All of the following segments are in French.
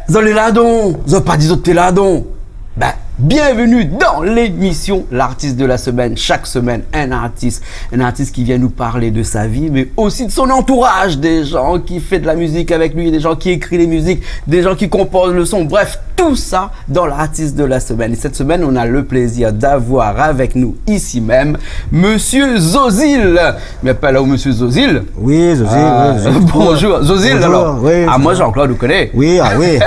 Zolé Ladon, zo pas dit autres Ladon. Ben, bienvenue dans l'émission L'artiste de la semaine. Chaque semaine, un artiste qui vient nous parler de sa vie, mais aussi de son entourage, des gens qui font de la musique avec lui, des gens qui écrivent les musiques, des gens qui composent le son, bref, tout ça dans l'artiste de la semaine. Et cette semaine, on a le plaisir d'avoir avec nous ici même Monsieur Zozil. Mais pas là où Monsieur Zozil. Oui, Zozil. Oui, bonjour, Zozil. Bonjour, alors. Oui, moi Jean-Claude, vous connaissez. Oui, oui.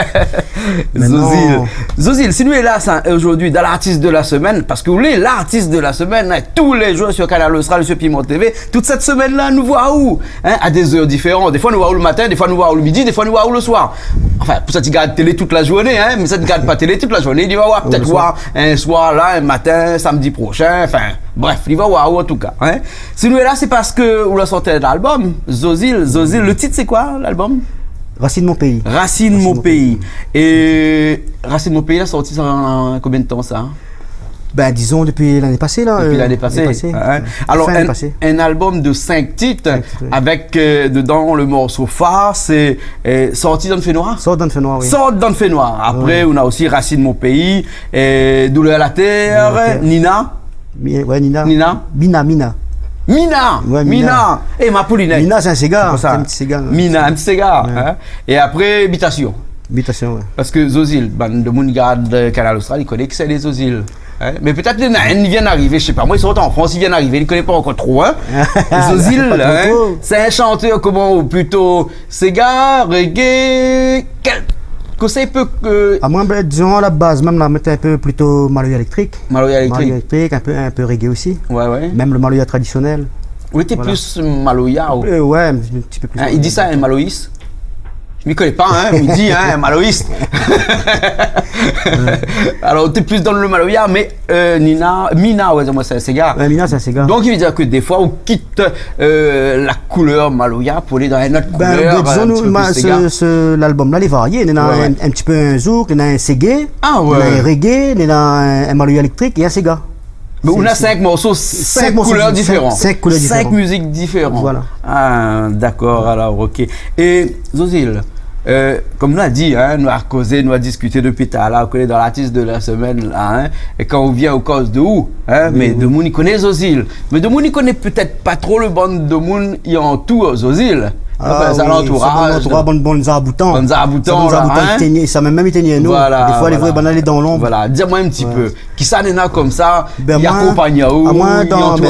Zozil, si nous est là aujourd'hui dans l'artiste de la semaine, parce que vous voulez l'artiste de la semaine, hein, tous les jours sur Canal Austral, sur Piment TV, toute cette semaine-là, nous voit où à des heures différentes. Des fois, nous voit où le matin, des fois, nous voit où le midi, des fois, nous voit où le soir. Enfin, pour ça, tu regardes télé toute la journée, hein, mais ça, tu regardes pas télé toute la journée. Il va voir peut-être voir un soir là, un matin, samedi prochain, enfin, bref, il va voir où en tout cas. Hein. Si nous est là, c'est parce que vous la sortez l'album, Zozil. Le titre, c'est quoi l'album? Racine mon pays. Racine mon pays. Et Racine mon pays a sorti en combien de temps ça? Ben disons depuis l'année passée là. Depuis l'année passée. Hein? Alors un album de 5 titres avec dedans le morceau phare, c'est Sorti dans le fait noir. Sort dans le fait noir, oui. Sort dans le fait noir. Après on a aussi Racine mon pays, Douleur à la terre, Nina. Ouais, Nina. Mina. Ouais, Mina. Et ma poulinette. Mina, c'est un cigare. C'est un petit cigare. Mina, un petit cigare. Ouais. Hein? Et après, Habitation. Habitation, ouais. Parce que Zozil, de mon garde Canal Austral, il connaît que c'est les Zozil. Hein? Mais peut-être les nains, ils viennent d'arriver, je sais pas, moi ils sont en France, ils viennent d'arriver, ils ne connaissent pas encore trop. Hein? Zozil, hein? C'est un chanteur comment, ou plutôt Sega, reggae, conseil peu à moins disons à la base même là mettait un peu plutôt maloya électrique un peu reggae aussi, ouais même le maloya traditionnel. Oui, t'es plus maloya ou... ouais, un petit peu plus il dit ça un maloïste. Je m'y connais pas, hein, il dit un maloïste. Alors, t'es plus dans le maloya, mais Mina, ouais, moi c'est un cigare. Mina, c'est un cigare. Donc, il veut dire que des fois, on quitte la couleur maloya pour aller dans une autre couleur. Disons, l'album-là, il est varié. Il y en a un petit peu un zouk, il y en a un ségé, il y en a un reggae, il y en a un maloya électrique et un cigare. Mais on a 5 morceaux, 5 couleurs différentes. 5 couleurs différentes. 5 musiques différentes. Voilà. Ah, d'accord, alors, ok. Et Zozil, comme nous a dit, hein, nous a causé, nous a discuté depuis tout à l'heure, on est dans l'artiste de la semaine, là, hein, et quand on vient au cause de où, hein, mais de moun, il connaît Zozil. Mais de moun, il connaît peut-être pas trop le band de moun, il y a en tout Zozil. Ça l'entourage. Bon Zaraboutan. Ça m'a même éteigné nous. Voilà, des fois, les vrais banales dans l'ombre. Voilà, dis-moi un petit peu. Qui ça n'est comme ça, il accompagne où?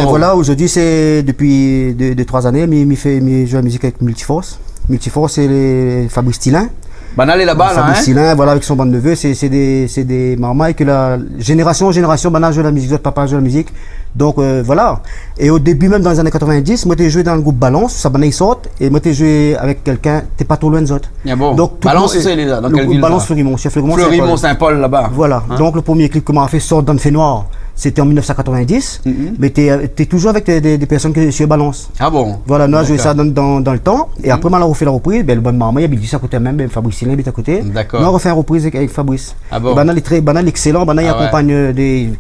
Voilà, aujourd'hui, c'est depuis 2-3 années, il joue la musique avec Multiforce. Multiforce, c'est Fabrice Tillin. Banal est là-bas, là, Fabrice Tillin, voilà, avec son bande de neveux, c'est des marmailles que la génération en génération, Banal joue la musique, d'autres papas jouent la musique. Donc voilà. Et au début, même dans les années 90, moi, j'ai joué dans le groupe Balance, ça Banal sort, et moi, j'ai joué avec quelqu'un, t'es pas trop loin de Zot. Yeah, bon. Donc, Balance, c'est dans quelle ville? Balance, Fleurimont, chef Fleurimont, Saint-Paul, là-bas. Voilà. Hein? Donc, le premier clip qu'on m'a fait, Sort dans le fait noir. C'était en 1990, mais t'es toujours avec des personnes que sur Balance. Ah bon? Voilà, nous avons joué ça dans le temps, et après, on a refait la reprise. Le bon maman, il a dit ça à côté même, Fabrice Tillin est à côté. D'accord. Nous avons refait une reprise avec Fabrice. Ah bon? Banal est très excellent, Banal il accompagne des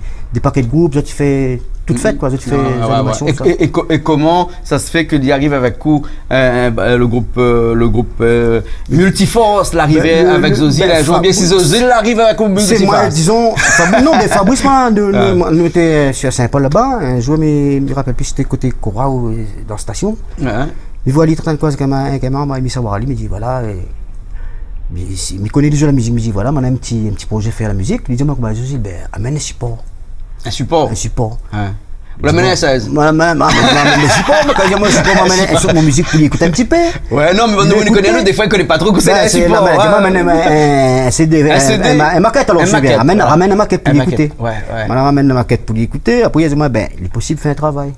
paquets de groupes, tu fais toute faite, quoi. Tu fais des animations. Et comment ça se fait qu'il y arrive avec le groupe Multiforce, l'arrivée avec Zozil, bien si Zozil arrive avec Multiforce? C'est moi, disons, non, mais Fabrice, nous étions sur Saint-Paul là-bas, un jour, mais je me rappelle plus, c'était côté Cora ou dans la station. Il voit aller train de cause avec un membre, il m'a savoir, il me dit voilà, il connaît déjà la musique, il me dit voilà, on a un petit projet faire la musique. Il dit moi, Zozil, amène un support. Un support? Un support. Vous l'amenez à 16? Moi, le support, quand moi, je peux m'amener sur mon musique pour l'écouter un petit peu. Ouais, non, mais on connaît, des fois, il ne connaît pas trop que c'est un support. Un maquette, alors je ramène une maquette pour l'écouter. Ouais. On ramène une maquette pour l'écouter. Après, il dit, il est possible de faire un travail.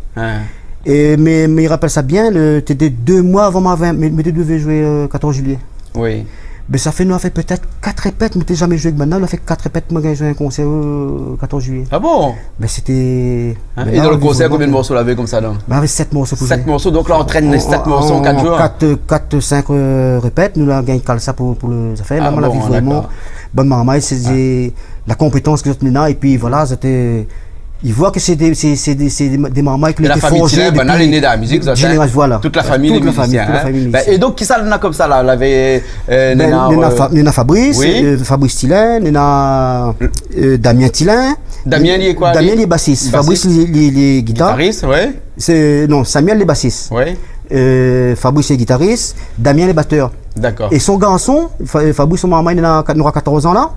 Mais il rappelle ça bien, c'était 2 mois avant mais tu devais jouer 14 juillet. Oui. Mais ça fait, nous, on a fait peut-être 4 répètes, mais t'es jamais joué avec Banal, on a fait 4 répètes, moi, j'ai joué un concert le 14 juillet. Ah bon? Mais c'était. Et dans le concert, combien de morceaux l'avez comme ça, donc? On avait 7 morceaux. 7 morceaux, donc là, on traîne les 7 morceaux en 4 jours? 4-5 répètes, nous, là, on gagne ça pour les affaires. Là, on a vu vraiment. bonne maman, c'est la compétence que vous avez, et puis voilà, c'était. Il voit que c'est des mamans qui ont été forgés depuis... La famille de la musique, voilà. Toute la famille est musicienne. Et donc, qui ça l'a comme ça, là? Nena Fabrice, Fabrice Tillin, Nena Damien Tillin. Damien, il est quoi? Damien, il est bassiste. Fabrice, il est guitariste. Oui. Non, Samuel, il est bassiste. Oui. Fabrice est guitariste. Damien, il est batteur. D'accord. Et son garçon, Fabrice, son maman, il aura 14 ans là.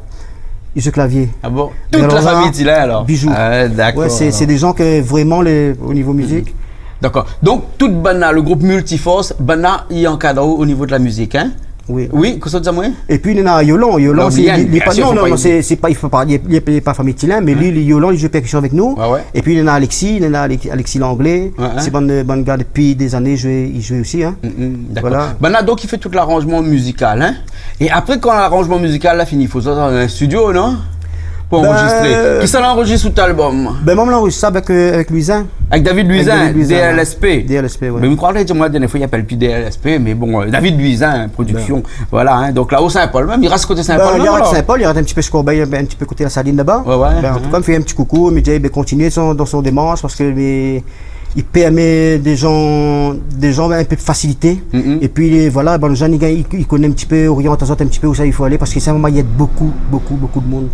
Il joue clavier. Ah bon? Toute la famille Tillin alors? Bijou. D'accord. Ouais, c'est des gens que vraiment, au niveau musique. D'accord. Donc, toute Bana, le groupe Multiforce, Bana, il encadre au niveau de la musique, hein? Oui. Oui, qu'est-ce que ça dit? Et puis, il y a Yolan. Yolan, c'est pas, il n'est pas famille Tillin, mais lui, Yolan, il joue percussion avec nous. Et puis, il y a Alexis, Alexis Langlais. C'est bon gars depuis des années, il joue aussi. Hein. D'accord. Voilà. Bana, donc, il fait tout l'arrangement musical, hein? Et après, quand l'arrangement musical a fini, il faut ça dans un studio, non? Pour enregistrer. Qui ça l'enregistre tout l'album? Ben moi, je l'enregistre avec Luisin. Avec David Luisin, DLSP. DLSP, oui. Mais vous croirez que moi, la dernière fois, il n'appelle plus DLSP, mais bon, David Luisin, production. Voilà, hein. Donc là, au Saint-Paul, même, il reste côté Saint-Paul. Il reste Saint-Paul, il reste un petit peu Scorbeil, un petit peu côté la Saline là-bas. En tout cas, il me fait un petit coucou, il me dit, continuez dans son démarche parce que. Il permet des gens un peu de facilité. Et puis voilà, les gens ils connaissent un petit peu, orientent un petit peu où ça il faut aller parce que c'est un moment il y a beaucoup de monde.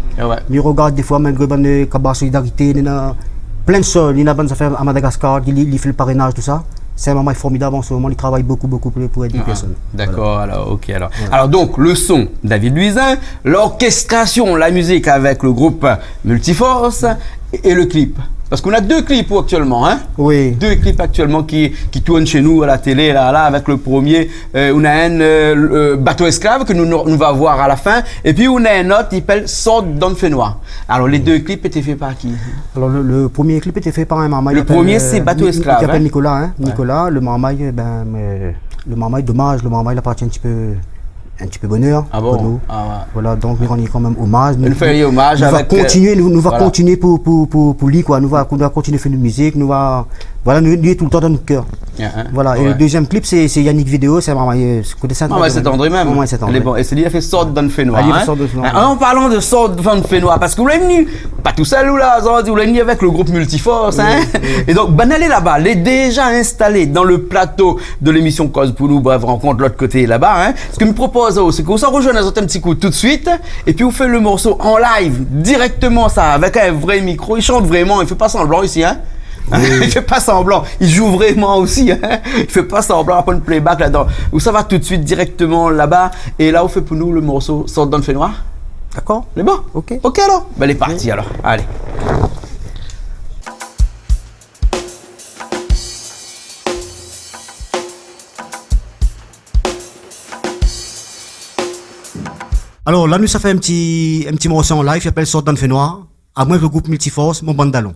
Ils regardent des fois même le cabas solidarité, il y a plein de choses, il y a bonnes affaires à Madagascar, il fait le parrainage tout ça. C'est un moment formidable en ce moment, il travaille beaucoup pour aider les personnes. D'accord, voilà. Alors ok alors. Voilà. Alors donc le son, David Luisin, l'orchestration, la musique avec le groupe Multiforce et le clip. Parce qu'on a 2 clips actuellement, hein? Oui. 2 clips actuellement qui tournent chez nous à la télé, là, avec le premier. On a un bateau esclave que nous va voir à la fin. Et puis on a un autre qui s'appelle Sorte d'un Fénois. Alors les 2 clips étaient faits par qui? Alors le premier clip était fait par un marmaille. Le premier c'est Bateau esclave. Qui s'appelle Nicolas, hein? Nicolas, le marmaille, le marmaille, dommage, le marmaille appartient un petit peu bonheur pour nous. Voilà, donc nous rendons quand même hommage. Nous va continuer pour lui, quoi. Nous va continuer à faire de musique, nous est tout le temps dans notre cœur. Voilà, et le deuxième clip, c'est Yannick Vidéo, c'est vraiment côté Saint-André. C'est André même. Elle est bon. Et c'est lui qui a fait Sorte d'un Fénois. En parlant de Sorte d'un Fénois, parce que vous l'avez venu, pas tout seul ou là, vous l'avez venu avec le groupe Multiforce. Et donc, Banal est là-bas, elle est déjà installé dans le plateau de l'émission Cause pour nous, bref, rencontre de l'autre côté là-bas. Ce que me propose, c'est qu'on s'en rejoint dans un petit coup tout de suite, et puis on fait le morceau en live, directement ça, avec un vrai micro. Il chante vraiment, il fait pas semblant ici, hein? Il fait pas semblant, il joue vraiment aussi, hein? Il fait pas semblant, pas une playback là-dedans. Où ça va tout de suite directement là-bas, et là on fait pour nous le morceau Sorte d'un Fénois. D'accord? C'est bon? Ok. Ok alors? Ben, elle est partie alors, allez. Alors là, nous, ça fait un petit morceau en live, qui s'appelle Sorte d'un Fénois, à moi le groupe Multiforce, mon bandalon.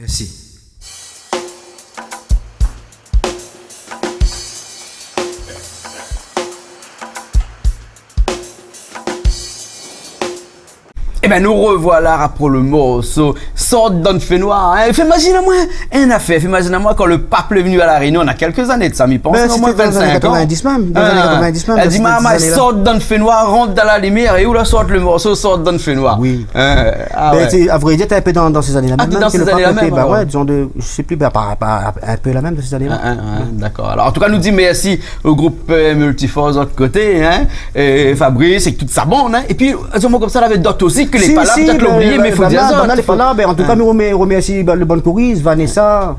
Si. Eh ben nous revoilà après le morceau Sort d'un fait noir. Hein. Imagine-moi un affaire. Imagine-moi quand le pape est venu à la Réunion, on a quelques années de ça, m'y pense. Ben, au moins 25 ans. Dans les années 90 même. Elle dit maman, sort d'un fait noir, rentre dans la lumière et où la sort le morceau Sort d'un fait noir. Oui. À vrai dire, t'es un peu dans ces années-là même. Dans ces années-là même. Bah ouais, disons de, je sais plus, un peu la même de ces années-là. D'accord. Alors en tout cas, nous dit merci au groupe Multiforce de l'autre côté, hein, et Fabrice et toute sa bande, hein. Et puis, comme ça, il y avait d'autres aussi que les pas là, peut-être l'oublier, mais il faut dire ça. Les pas là, en tout cas, nous remercie le bon choriste, Vanessa,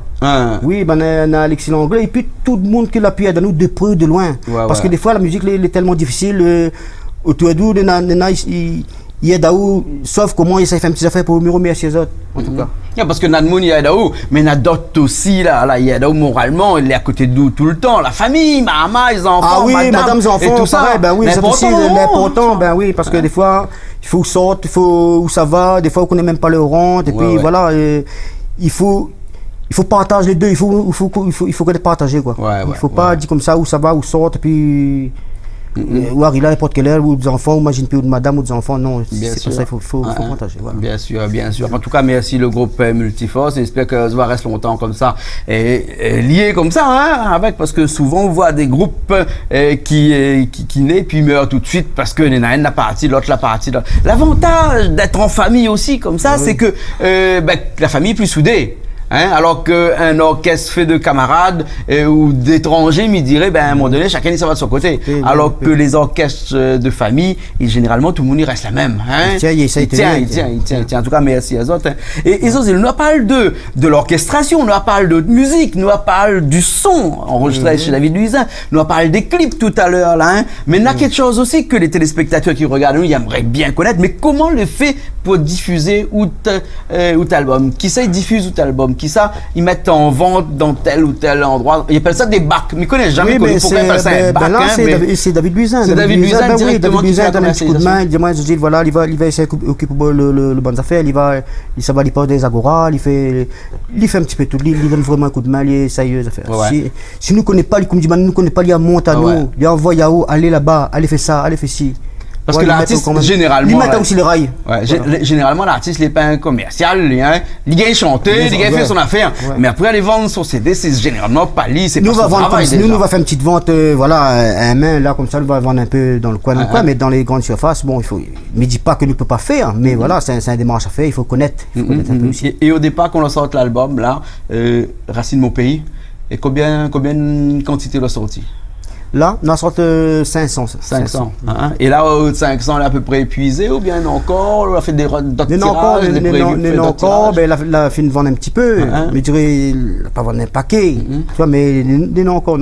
oui, Alexis Langlais, et puis tout le monde qui l'appuie à nous de près ou de loin. Parce que des fois, la musique est tellement difficile, autour d'où, il y a d'aoù, sauf comment il essaie de faire un petit affaire pour me remercier les autres, en tout cas. Parce que Nadmoun, il y a d'aoù, mais il y a d'autres aussi, là, il y a d'aoù moralement, il est à côté de nous tout le temps. La famille, maman, les enfants, ah oui, madame, les enfants, et tout ça. Ben oui, c'est aussi important, ben oui, parce que des fois, il faut sortir, il faut où ça va, des fois on connaît même pas leur rente, et puis voilà, il faut partager les deux, il faut qu'on les partage, quoi. Il faut pas dire comme ça où ça va, où sort, et puis ou arriver à n'importe quelle heure, ou des enfants, ou imagine plus, ou de madame, ou des enfants, non, c'est pour ça, il faut partager. Voilà. Bien sûr. En tout cas, merci le groupe Multiforce, j'espère que ça va rester longtemps comme ça, et lié comme ça, hein, avec, parce que souvent on voit des groupes qui naissent, puis meurent tout de suite, parce que l'un la partie, l'autre la partie. L'avantage d'être en famille aussi, comme ça, c'est que la famille est plus soudée. Hein, alors qu'un orchestre fait de camarades ou d'étrangers, me dirait, à un moment donné, chacun ça va de son côté. Alors que les orchestres de famille, généralement, tout le monde y reste la même. Hein. Il tient. En tout cas, merci à autres. Hein. Et Zozil, nous parle de l'orchestration, nous parle de musique, nous parle du son enregistré chez David Luisin, nous parle des clips tout à l'heure là. Hein. Mais il y a quelque chose aussi que les téléspectateurs qui regardent nous, ils aimeraient bien connaître. Mais comment le fait pour diffuser ou album? Qui ça diffuse ou album? Qui ça, ils mettent en vente dans tel ou tel endroit. Ils appellent ça des bacs. Mais ils connaissent jamais pourquoi ils appellent ça un bac. C'est David Luisin. C'est David Luisin directement qui fait la donne un petit coup de main. Il dit, moi, je dis, voilà, il va essayer d'occuper le bonnes affaires. Ça va, il porte des agoras. Il fait un petit peu tout. Il donne vraiment un coup de main. Il est sérieux affaire. Si nous ne connaissons pas, nous connaissons pas, il monte à nous. Il envoie Yahoo, allez là-bas, allez faire ça, allez faire ci. Parce que l'artiste, généralement. Il met aussi les rails. Généralement, l'artiste, il n'est pas un commercial. Il gagne chanter, il gagne faire son affaire. Mais après, aller vendre son CD, c'est généralement pas lui. Nous, va faire une petite vente, un main, là, comme ça, nous va vendre un peu dans le coin, mais dans les grandes surfaces, bon, il ne dit pas que nous ne pouvons pas faire, mais voilà, c'est un démarche à faire, il faut connaître. Un peu aussi. Et au départ, quand on sort l'album, là, Racine Mon Pays, et combien de quantité l'a sorti? Là, on a sorti 500. Hein? Et là, 500, elle est à peu près épuisé ou bien encore? On a fait d'autres tirages? Non, encore, la fin de vendre un petit peu. Mais je dirais, pas vendre un paquet. Tu vois, mais non encore.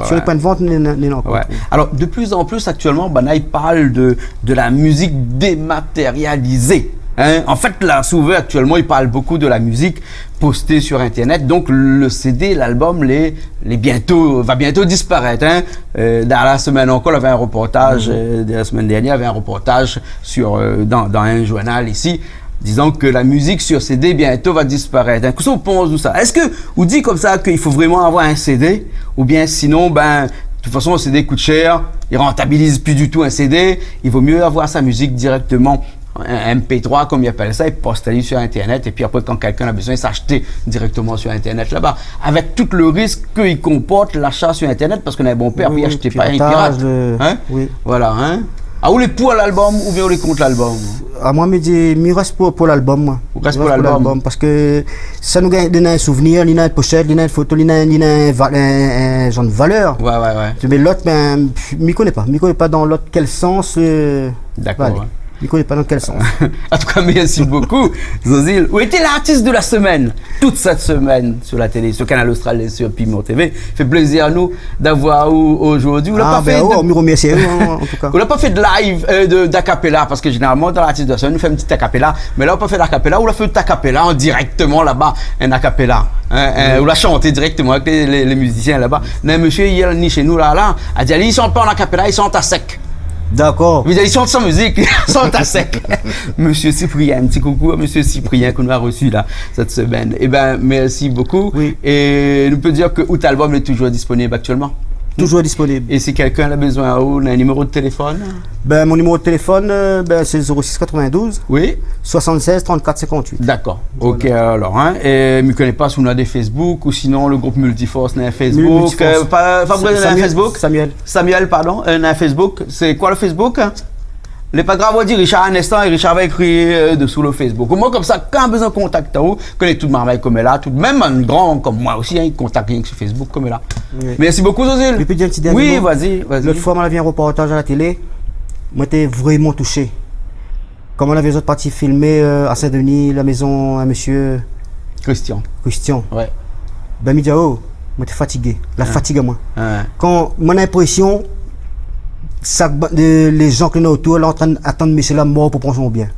Sur les points de vente, non encore. Alors, de plus en plus, actuellement, il parle de la musique dématérialisée. Hein? En fait, là, souvent, actuellement, il parle beaucoup de la musique postée sur Internet. Donc, le CD, l'album, va bientôt disparaître. Hein? Dans la semaine encore, il y avait un reportage, la semaine dernière, il y avait un reportage dans un journal ici, disant que la musique sur CD bientôt va disparaître. Qu'est-ce que vous pensez de ça? Est-ce que vous dites comme ça qu'il faut vraiment avoir un CD? Ou bien sinon, de toute façon, le CD coûte cher, il rentabilise plus du tout un CD, il vaut mieux avoir sa musique directement un MP3 comme ils appellent ça, et poster sur Internet, et puis après quand quelqu'un a besoin, s'acheter directement sur Internet là-bas, avec tout le risque qu'il comporte l'achat sur Internet, parce qu'on a un bon père, puis acheter pas un pirate. Voilà, hein. Ah, ou les pour l'album, ou bien on les contre l'album? Moi, je reste pour l'album, moi. Reste pour l'album. Parce que ça nous donne un souvenir, il y a une pochette, il y a une photo, il y a un genre de valeur. Mais l'autre, je ne connais pas dans l'autre quel sens. D'accord. Je ne connais pas dans quel sens. En tout cas, merci beaucoup, Zozil. Où était l'artiste de la semaine? Toute cette semaine sur la télé, sur Canal Austral et sur Piment TV. Fait plaisir à nous d'avoir aujourd'hui. On n'a pas fait de live d'acapella, parce que généralement, dans l'artiste de la semaine, on fait un petit acapella. Mais là, on n'a pas fait d'acapella, on a fait d'acapella directement là-bas, un acapella. On l'a chanté directement avec les musiciens là-bas. Mais monsieur, il est chez nous là, a dit, ils ne sont pas en acapella, ils sont à sec. D'accord. Ils chantent sans musique, ils sont à sec. Monsieur Cyprien, un petit coucou à Monsieur Cyprien qu'on a reçu là cette semaine. Eh ben, merci beaucoup. Oui. Et nous peut dire que Out Album est toujours disponible actuellement. Toujours disponible. Et si quelqu'un a besoin, on a un numéro de téléphone? Ben, mon numéro de téléphone, c'est 06 92 Oui. 76 34 58. D'accord. Voilà. Ok, alors, hein. Et je ne connais pas si on a des Facebook ou sinon le groupe Multiforce n'a un Facebook. Multiforce. Fabrice n'a un Facebook? Samuel, pardon, n'a un Facebook. C'est quoi le Facebook? Il n'est pas grave, on dit Richard un instant et Richard va écrire dessous le Facebook. Moi, comme ça, quand besoin de contact, vous connaissez tout le marmaille comme là, tout, même un grand comme moi aussi, hein, il contacte rien que sur Facebook comme là. Oui. Merci beaucoup, Zozil. Je peux dire un petit dernier mot. Oui, vas-y. L'autre fois, on avait un reportage à la télé. Moi, j'étais vraiment touché. Comme on avait les autres parties filmées à Saint-Denis, la maison à monsieur Christian. Ouais. Ben, il me dit, oh, moi, j'étais fatigué. La fatigue à moi. Quand mon impression, les gens qui sont autour, là, en train d'attendre monsieur la mort pour prendre son bien.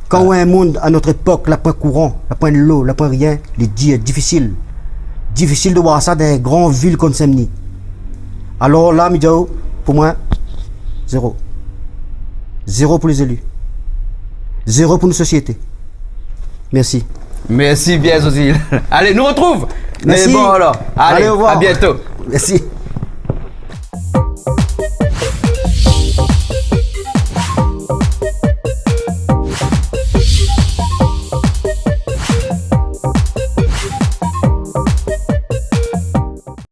Quand on a un monde à notre époque, la point courant, la point de l'eau, la point rien, les dire difficile. Difficile de voir ça dans les grandes villes comme Saint-Denis. Alors là, Midjao, pour moi, 0. 0 pour les élus. 0 pour nos sociétés. Merci. Merci bien, Zozil. Allez, nous retrouve. Merci. Mais bon alors, allez, au revoir. À bientôt. Merci.